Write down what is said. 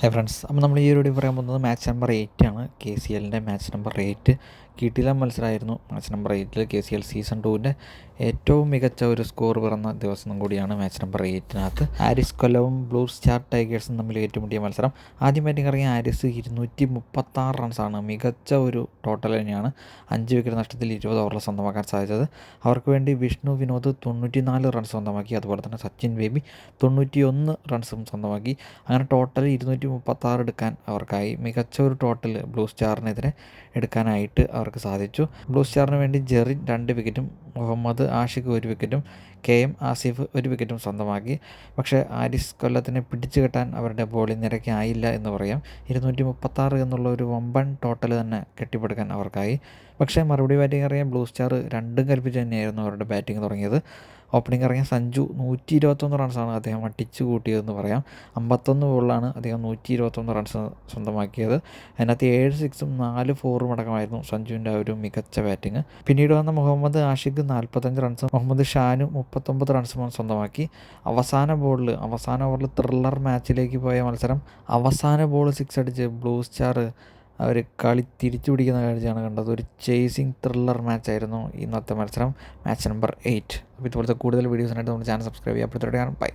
Hi friends, അപ്പോൾ നമ്മൾ ഈ ഒരു വീഡിയോ പറയാൻ പോകുന്നത് മാച്ച് നമ്പർ 8 ആണ്. KCLൻ്റെ മാച്ച് നമ്പർ 8 കിടിലൻ മത്സരമായിരുന്നു. മാച്ച് നമ്പർ 8 KCL സീസൺ 2ൻ്റെ ഏറ്റവും മികച്ച ഒരു സ്കോർ പിറന്ന ദിവസം കൂടിയാണ് മാച്ച് നമ്പർ 8-നകത്ത്. ആരിസ് കൊല്ലവും ബ്ലൂ സ്റ്റാർ ടൈഗേഴ്സും തമ്മിൽ ഏറ്റുമുട്ടിയ മത്സരം. ആദ്യം ബാറ്റിംഗ് ഇറങ്ങിയ ആരിസ് 236 റൺസാണ്. മികച്ച ഒരു ടോട്ടൽ തന്നെയാണ്. 5 വിക്കറ്റ് നഷ്ടത്തിൽ 20 ഓവറിൽ സ്വന്തമാക്കാൻ സാധിച്ചത്. അവർക്ക് വേണ്ടി വിഷ്ണു വിനോദ് 94 റൺസ് സ്വന്തമാക്കി. അതുപോലെ തന്നെ സച്ചിൻ ബേബി 91 റൺസും സ്വന്തമാക്കി. അങ്ങനെ ടോട്ടൽ 236 എടുക്കാൻ അവർക്കായി. മികച്ച ഒരു ടോട്ടൽ ബ്ലൂ സ്റ്റാറിനെതിരെ എടുക്കാനായിട്ട് അവർക്ക് സാധിച്ചു. ബ്ലൂ സ്റ്റാറിന് വേണ്ടി ജെറിൻ 2 വിക്കറ്റും മുഹമ്മദ് ആഷിഖ് 1 വിക്കറ്റും KM ആസിഫ് 1 വിക്കറ്റും സ്വന്തമാക്കി. പക്ഷേ ആരിസ് കൊല്ലത്തിനെ പിടിച്ചു കെട്ടാൻ അവരുടെ ബോളിംഗ് നിരക്ക് ആയില്ല എന്ന് പറയാം. 236 എന്നുള്ള ഒരു വമ്പൻ ടോട്ടൽ തന്നെ കെട്ടിപ്പടുക്കാൻ അവർക്കായി. പക്ഷേ മറുപടി ബാറ്റിംഗ് ഇറങ്ങിയ ബ്ലൂ സ്റ്റാർ രണ്ടും കൽപ്പിച്ച് തന്നെയായിരുന്നു അവരുടെ ബാറ്റിംഗ് തുടങ്ങിയത്. ഓപ്പണിംഗ് ഇറങ്ങിയ സഞ്ജു 121 റൺസാണ് അദ്ദേഹം അടിച്ചു കൂട്ടിയതെന്ന് പറയാം. 51 ബോളിലാണ് അദ്ദേഹം 121 റൺസ് സ്വന്തമാക്കിയത്. അതിനകത്ത് 7 സിക്സും 4 ഫോറും അടക്കമായിരുന്നു സഞ്ജുവിൻ്റെ ആ ഒരു മികച്ച ബാറ്റിംഗ്. പിന്നീട് വന്ന മുഹമ്മദ് ആഷിഖ് 45 റൺസും മുഹമ്മദ് ഷാനു 39 റൺസും സ്വന്തമാക്കി. അവസാന ഓവറിൽ ത്രില്ലർ മാച്ചിലേക്ക് പോയ മത്സരം. അവസാന ബോൾ 6 അടിച്ച് ബ്ലൂ സ്റ്റാർ അവർ കളി തിരിച്ചു പിടിക്കുന്ന കാഴ്ചയാണ് കണ്ടത്. ഒരു ചേസിങ് ത്രില്ലർ മാച്ചായിരുന്നു ഇന്നത്തെ മത്സരം, മാച്ച് നമ്പർ 8. അപ്പോൾ ഇതുപോലത്തെ കൂടുതൽ വീഡിയോസിനായിട്ട് നമ്മുടെ ചാനൽ സബ്സ്ക്രൈബ് ചെയ്യുക. അപ്പോഴത്തേക്കാണ് ബൈ.